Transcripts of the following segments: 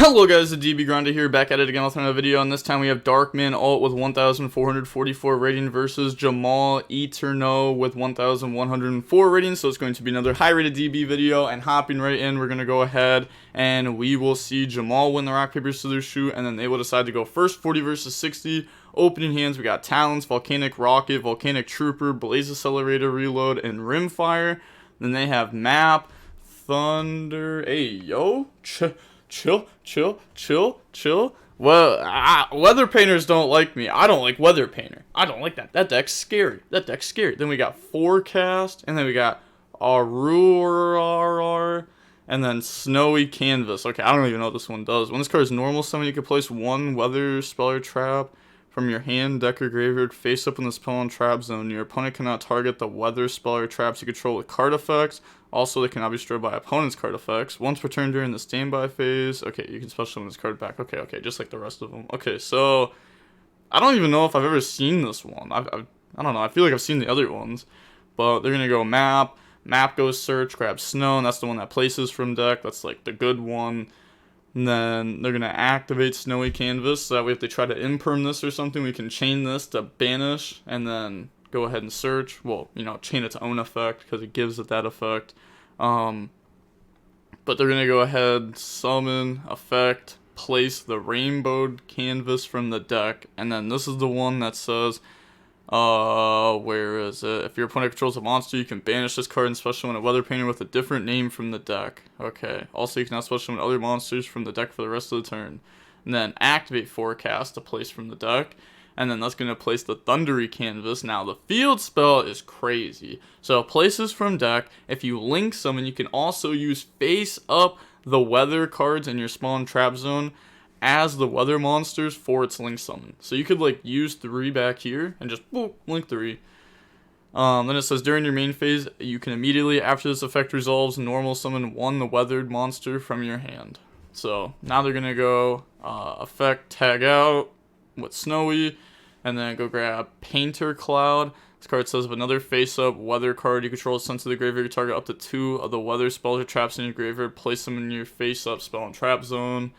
Hello guys, the DB Grinder here, back at it again with another video, and this time we have Darkman Alt with 1,444 rating versus Jamal Eterno with 1,104 rating, so it's going to be another high rated DB video, and hopping right in, we're going to go ahead and we will see Jamal win the rock, paper, scissors, shoot, and then they will decide to go first, 40 versus 60. Opening hands, we got Talons, Volcanic Rocket, Volcanic Trooper, Blaze Accelerator, Reload, and Rimfire. Then they have Map, Thunder, hey yo, chill. Well, Weather Painters don't like me. I don't like Weather Painter. I don't like that. That deck's scary. Then we got Forecast, and then we got Aurora, and then Snowy Canvas. Okay, I don't even know what this one does. When this card is normal summon, you can place one weather spell or trap from your hand, deck, or graveyard face up in the spell and trap zone. Your opponent cannot target the weather spell or traps you control with card effects. Also, they cannot be destroyed by opponent's card effects. Once per turn during the standby phase. Okay, you can special summon this card back. Okay, just like the rest of them. Okay, so I don't even know if I've ever seen this one. I don't know. I feel like I've seen the other ones. But they're going to go Map. Map goes Search, grab Snow, and that's the one that places from deck. That's like the good one. And then they're going to activate Snowy Canvas, so that way if they try to imperm this or something, we can chain this to banish, and then go ahead and search. Well, you know, chain its own effect, because it gives it that effect. But they're going to go ahead, summon, effect, place the rainbowed canvas from the deck, and then this is the one that says, where is it? If your opponent controls a monster, you can banish this card and special summon a weather painter with a different name from the deck. Okay. Also, you can now special summon other monsters from the deck for the rest of the turn. And then activate Forecast to place from the deck. And then that's going to place the Thundery Canvas. Now, the field spell is crazy. So, it places from deck. If you link summon, you can also use face up the weather cards in your spawn trap zone as the weather monsters for its link summon. So you could like use 3 back here and just boop, link 3. Then it says during your main phase, you can immediately after this effect resolves normal summon one the weathered monster from your hand. So now they're gonna go effect tag out with Snowy, and then go grab Painter Cloud. This card says if another face-up weather card you control is sent to the graveyard, you target up to 2 of the weather spells or traps in your graveyard, place them in your face-up spell and trap zone.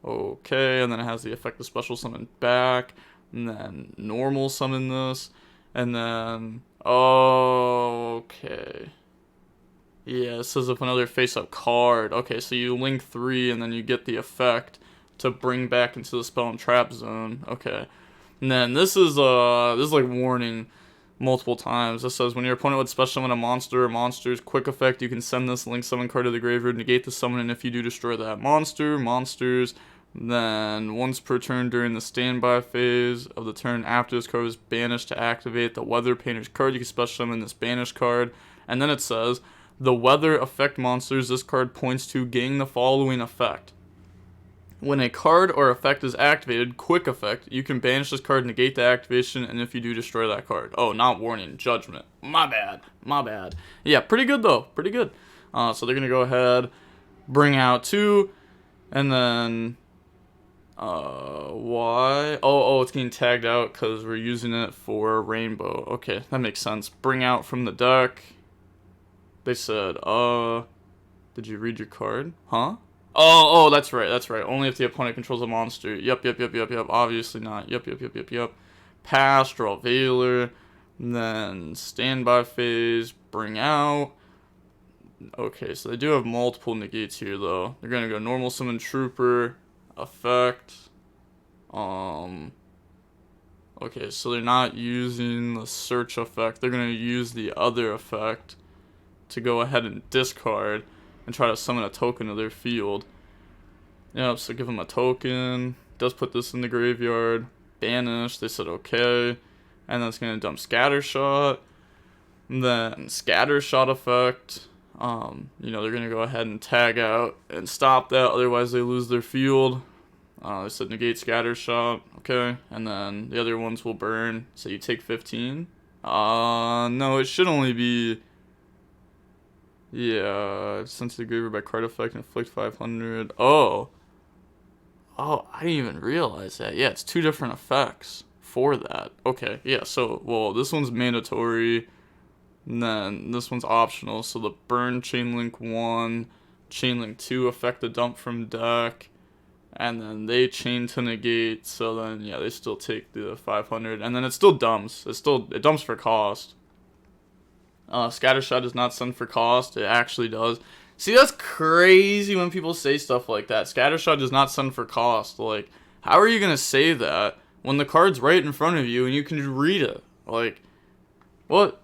Okay, and then it has the effect of special summon back, and then normal summon this, and then, okay. Yeah, it says if another face-up card. Okay, so you link 3, and then you get the effect to bring back into the spell and trap zone. Okay. And then this is like warning multiple times. This says when your opponent would special summon a monster or monsters, quick effect, you can send this link summon card to the graveyard, negate the summon, and if you do, destroy that monsters. Then once per turn during the standby phase of the turn after this card is banished to activate the Weather Painter's card, you can special summon this banished card. And then it says the weather effect monsters this card points to gain the following effect. When a card or effect is activated, quick effect, you can banish this card, negate the activation, and if you do, destroy that card. Oh, not warning, judgment. My bad. Yeah, pretty good though, pretty good. So they're gonna go ahead, bring out 2, and then, why? Oh, it's getting tagged out because we're using it for Rainbow. Okay, that makes sense. Bring out from the deck. They said, did you read your card? Huh? Oh, that's right. Only if the opponent controls a monster. Yep. Obviously not. Yep. Pass, draw Veiler. Then standby phase, bring out. Okay, so they do have multiple negates here, though. They're going to go normal summon trooper, effect. Okay, so they're not using the search effect. They're going to use the other effect to go ahead and discard and try to summon a token to their field. Yep, so give them a token. Does put this in the graveyard. Banish. They said okay. And then it's going to dump Scattershot. And then Scattershot effect. They're going to go ahead and tag out and stop that. Otherwise, they lose their field. They said negate Scattershot. Okay. And then the other ones will burn. So you take 15. No, it should only be... Yeah, sent to the graveyard by card effect and inflict 500. Oh, I didn't even realize that. Yeah, it's 2 different effects for that. Okay, yeah, so, well, this one's mandatory, and then this one's optional. So the burn Chainlink 1, Chainlink 2 affect the dump from deck, and then they chain to negate, so then yeah, they still take the 500, and then it still dumps. It dumps for cost. Scattershot does not send for cost. It actually does. See, that's crazy when people say stuff like that. Scattershot does not send for cost. Like, how are you gonna say that when the card's right in front of you and you can just read it? Like, what?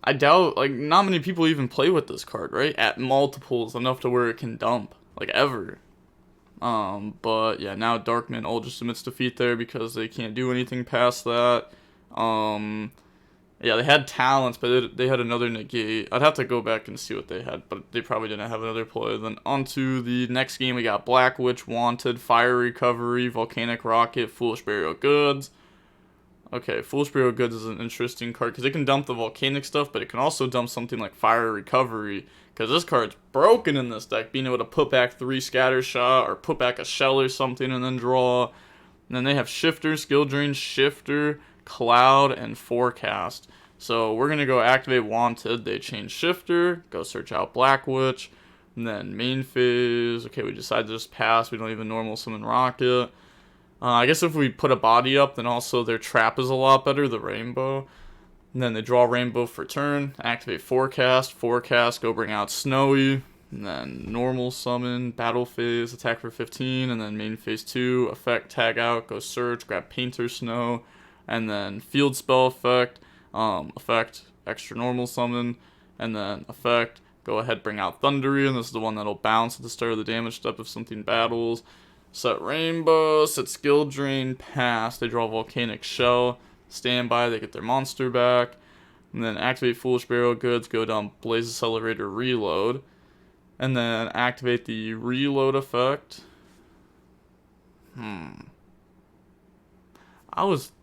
I doubt, like, not many people even play with this card, right? At multiples enough to where it can dump, like, ever. But yeah, now Darkman all just submits defeat there because they can't do anything past that. Yeah, they had talents, but they had another negate. I'd have to go back and see what they had, but they probably didn't have another play. Then on to the next game, we got Black Witch, Wanted, Fire Recovery, Volcanic Rocket, Foolish Burial Goods. Okay, Foolish Burial Goods is an interesting card because it can dump the Volcanic stuff, but it can also dump something like Fire Recovery because this card's broken in this deck, being able to put back 3 Scattershot or put back a Shell or something and then draw. And then they have Shifter, Skill Drain, Shifter, Cloud, and Forecast. So we're going to go activate Wanted. They change Shifter, go search out Black Witch, and then main phase. Okay, we decide to just pass. We don't even normal summon Rocket. I guess if we put a body up, then also their trap is a lot better, the Rainbow. And then they draw Rainbow for turn, activate Forecast, go bring out Snowy, and then normal summon, battle phase, attack for 15, and then main phase 2, effect, tag out, go search, grab Painter Snow, and then field spell effect, extra normal summon, and then effect, go ahead, bring out Thundery, and this is the one that'll bounce at the start of the damage step if something battles. Set Rainbow, set Skill Drain, pass, they draw Volcanic Shell, standby, they get their monster back, and then activate Foolish Burial Goods, go down Blaze Accelerator, reload, and then activate the reload effect. I was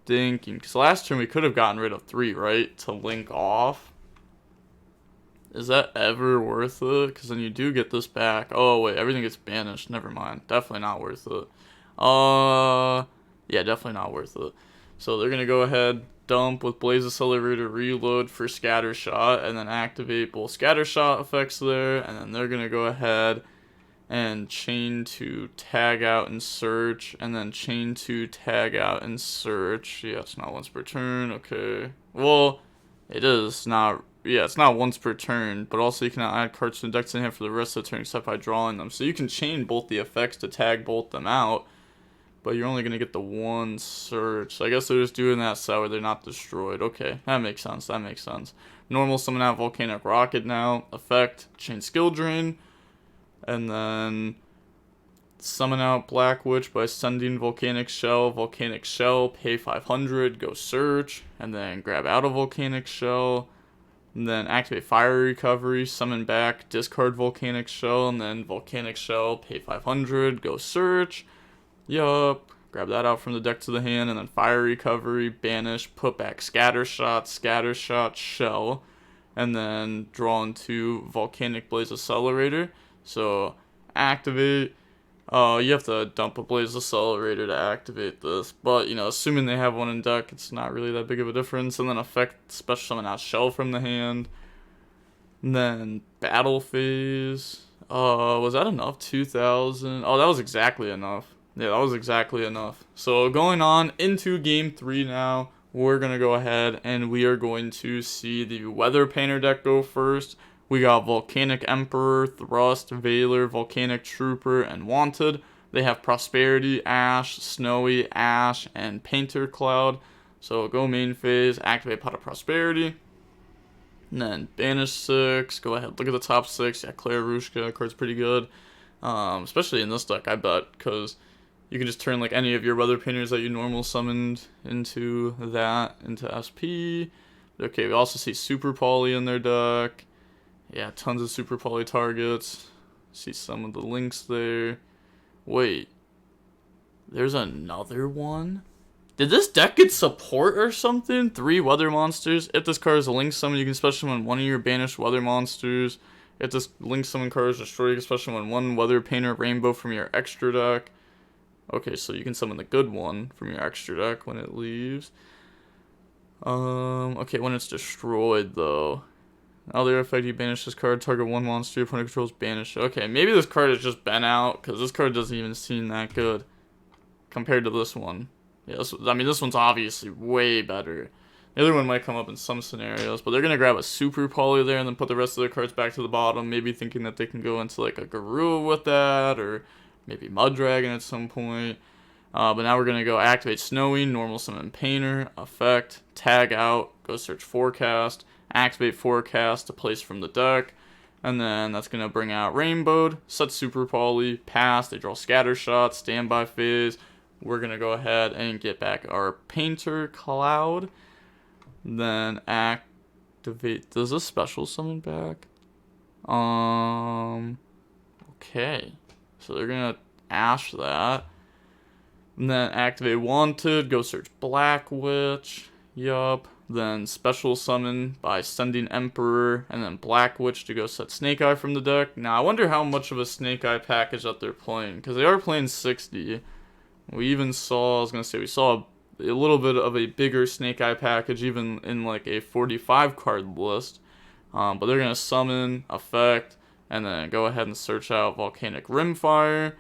thinking, because last turn we could have gotten rid of 3, right, to link off. Is that ever worth it? Because then you do get this back. Oh, wait, everything gets banished. Never mind. Definitely not worth it. Yeah, definitely not worth it. So they're going to go ahead, dump with Blaze Accelerator, reload for Scattershot, and then activate both Scattershot effects there, and then they're going to go ahead and chain to tag out and search, and then chain to tag out and search. Yeah, it's not once per turn. Okay. Well, it is not. Yeah, it's not once per turn, but also you cannot add cards to the deck to hand for the rest of the turn except by drawing them. So you can chain both the effects to tag both them out, but you're only going to get the one search. So I guess they're just doing that so they're not destroyed. Okay, that makes sense. That makes sense. Normal summon out Volcanic Rocket now. Effect, chain Skill Drain. And then summon out Black Witch by sending Volcanic Shell, pay 500, go search, and then grab out a Volcanic Shell, and then activate Fire Recovery, summon back, discard Volcanic Shell, and then Volcanic Shell, pay 500, go search, yup, grab that out from the deck to the hand, and then Fire Recovery, banish, put back Scattershot, Shell, and then draw into Volcanic Blaze Accelerator. So activate. You have to dump a Blaze Accelerator to activate this, but you know, assuming they have one in deck, it's not really that big of a difference. And then effect, special summon out Shell from the hand. And then battle phase. Was that enough? 2,000. Oh, that was exactly enough. Yeah, that was exactly enough. So going on into game 3 now, we're gonna go ahead and we are going to see the Weather Painter deck go first. We got Volcanic Emperor, Thrust, Veiler, Volcanic Trooper, and Wanted. They have Prosperity, Ash, Snowy, Ash, and Painter Cloud. So go main phase, activate Pot of Prosperity. And then banish 6. Go ahead, look at the top 6. Yeah, Claire card's pretty good. Especially in this deck, I bet, because you can just turn like any of your Weather Painters that you normal summoned into SP. Okay, we also see Super Poly in their deck. Yeah, tons of Super Poly targets. See some of the links there. Wait. There's another one? Did this deck get support or something? 3 weather monsters. If this card is a link summon, you can special summon one of your banished weather monsters. If this link summon card is destroyed, you can special summon one Weather Painter Rainbow from your extra deck. Okay, so you can summon the good one from your extra deck when it leaves. Okay, when it's destroyed though. Other effect, you banish this card, target one monster your opponent controls, banish. Okay, maybe this card has just been out, because this card doesn't even seem that good compared to this one. Yeah, this one's obviously way better. The other one might come up in some scenarios, but they're going to grab a Super Poly there and then put the rest of their cards back to the bottom, maybe thinking that they can go into like a Garua with that, or maybe Mud Dragon at some point. But now we're going to go activate Snowy, normal summon Painter, effect, tag out, go search Forecast, activate Forecast to place from the deck, and then that's going to bring out Rainbowed, set Super Poly, pass, they draw Scatter Shot, Standby Phase. We're going to go ahead and get back our Painter Cloud, then activate, does this special summon back? Okay, so they're going to Ash that. And then activate Wanted, go search Black Witch, yup. Then special summon by sending Emperor, and then Black Witch to go set Snake Eye from the deck. Now, I wonder how much of a Snake Eye package that they're playing, because they are playing 60. We even saw, we saw a little bit of a bigger Snake Eye package, even in like a 45 card list. But they're going to summon, effect, and then go ahead and search out Volcanic Rimfire.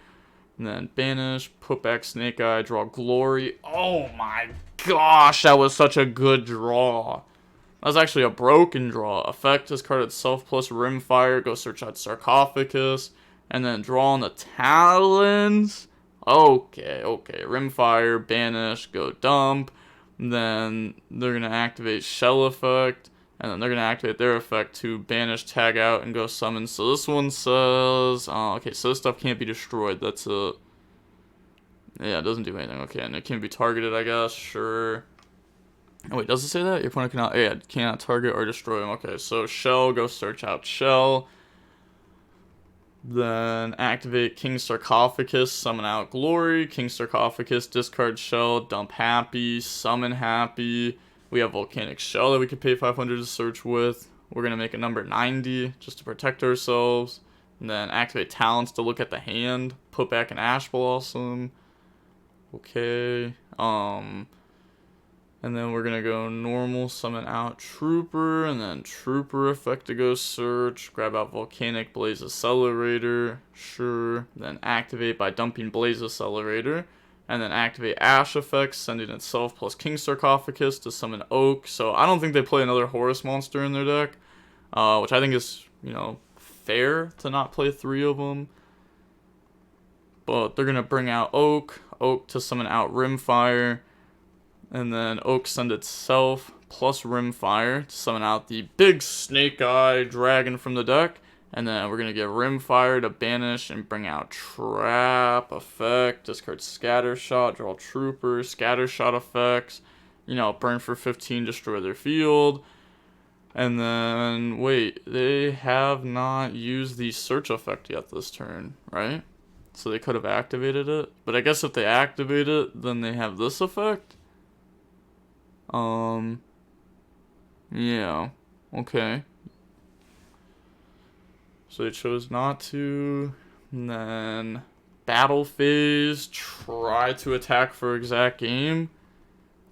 And then banish, put back Snake Eye, draw Glory. Oh my gosh, that was such a good draw. That was actually a broken draw. Effect this card itself plus Rimfire, go search out Sarcophagus, and then draw on the Talons. Okay. Rimfire, banish, go dump. And then they're going to activate Shell Effect. And then they're going to activate their effect to banish, tag out, and go summon. So this one says, okay, so this stuff can't be destroyed. That's a, yeah, it doesn't do anything. Okay, and it can be targeted, I guess, sure. Oh, wait, does it say that? Your opponent cannot target or destroy them. Okay, so Shell, go search out Shell. Then activate King Sarcophagus, summon out Glory. King Sarcophagus, discard Shell, dump Happy, summon Happy. We have Volcanic Shell that we could pay 500 to search with. We're going to make a number 90 just to protect ourselves. And then activate Talents to look at the hand. Put back an Ash Blossom. Okay. And then we're going to go normal, summon out Trooper. And then Trooper effect to go search. Grab out Volcanic Blaze Accelerator. Sure. Then activate by dumping Blaze Accelerator. And then activate Ash effects, sending itself plus King Sarcophagus to summon Oak. So I don't think they play another Horus monster in their deck, which I think is, fair to not play 3 of them. But they're going to bring out Oak to summon out Rimfire, and then Oak send itself plus Rimfire to summon out the big Snake Eye Dragon from the deck. And then we're going to get Rimfire to banish and bring out Trap effect, discard Scatter Shot, draw Trooper, Scatter Shot effects, burn for 15, destroy their field. And then, wait, they have not used the search effect yet this turn, right? So they could have activated it. But I guess if they activate it, then they have this effect? Yeah, okay. So they chose not to. And then battle phase, try to attack for exact game.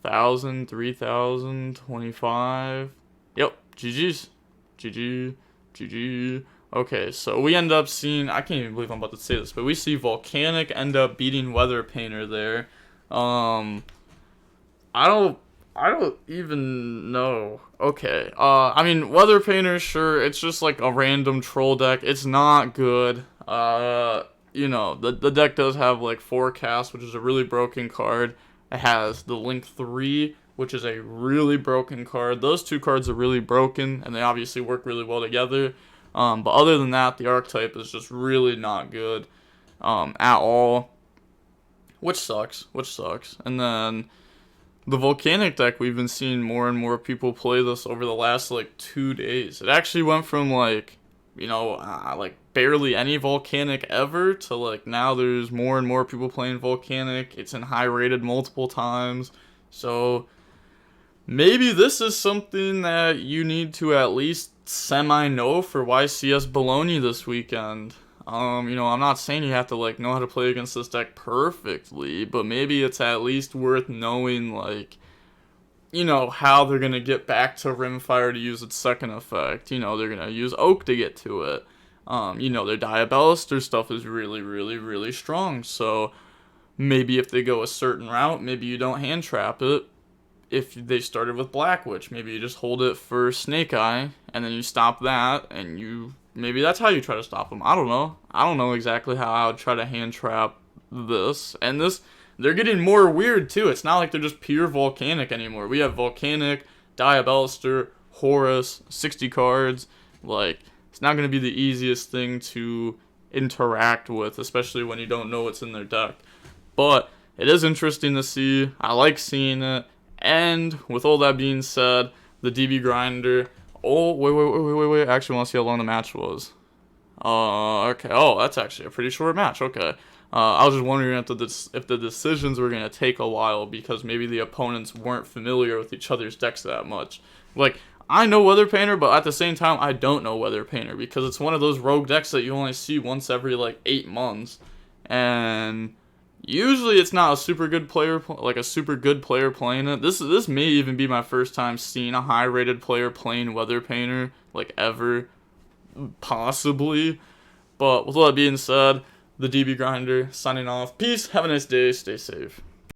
1,000, 3,000, 25. Yep, GG's. GG. Okay, so we end up seeing, I can't even believe I'm about to say this, but we see Volcanic end up beating Weather Painter there. I don't even know. Okay. Weather Painter, sure, it's just like a random troll deck. It's not good. The deck does have like Forecast, which is a really broken card. It has the Link 3, which is a really broken card. Those 2 cards are really broken, and they obviously work really well together. But other than that, the archetype is just really not good at all. Which sucks. And then the Volcanic deck, we've been seeing more and more people play this over the last, 2 days. It actually went from, barely any Volcanic ever to, now there's more and more people playing Volcanic. It's in high rated multiple times. So maybe this is something that you need to at least semi-know for YCS Bologna this weekend. I'm not saying you have to, know how to play against this deck perfectly, but maybe it's at least worth knowing, you know, how they're going to get back to Rimfire to use its second effect. You know, they're going to use Oak to get to it. You know, their Diabellister stuff is really, really, really strong. So maybe if they go a certain route, maybe you don't hand trap it. If they started with Black Witch, maybe you just hold it for Snake Eye, and then you stop that, and maybe that's how you try to stop them. I don't know. I don't know exactly how I would try to hand trap this. And they're getting more weird too. It's not like they're just pure Volcanic anymore. We have Volcanic, Diabellister, Horus, 60 cards. Like, it's not going to be the easiest thing to interact with, especially when you don't know what's in their deck. But it is interesting to see. I like seeing it. And with all that being said, the DB Grinder. Oh, wait. I actually want to see how long the match was. Okay. Oh, that's actually a pretty short match. Okay. I was just wondering if the decisions were going to take a while because maybe the opponents weren't familiar with each other's decks that much. Like, I know Weather Painter, but at the same time, I don't know Weather Painter because it's one of those rogue decks that you only see once every, like, 8 months. And usually it's not a super good player, playing it. This may even be my first time seeing a high-rated player playing Weather Painter, like, ever. Possibly. But with all that being said, the DB Grinder signing off. Peace. Have a nice day. Stay safe.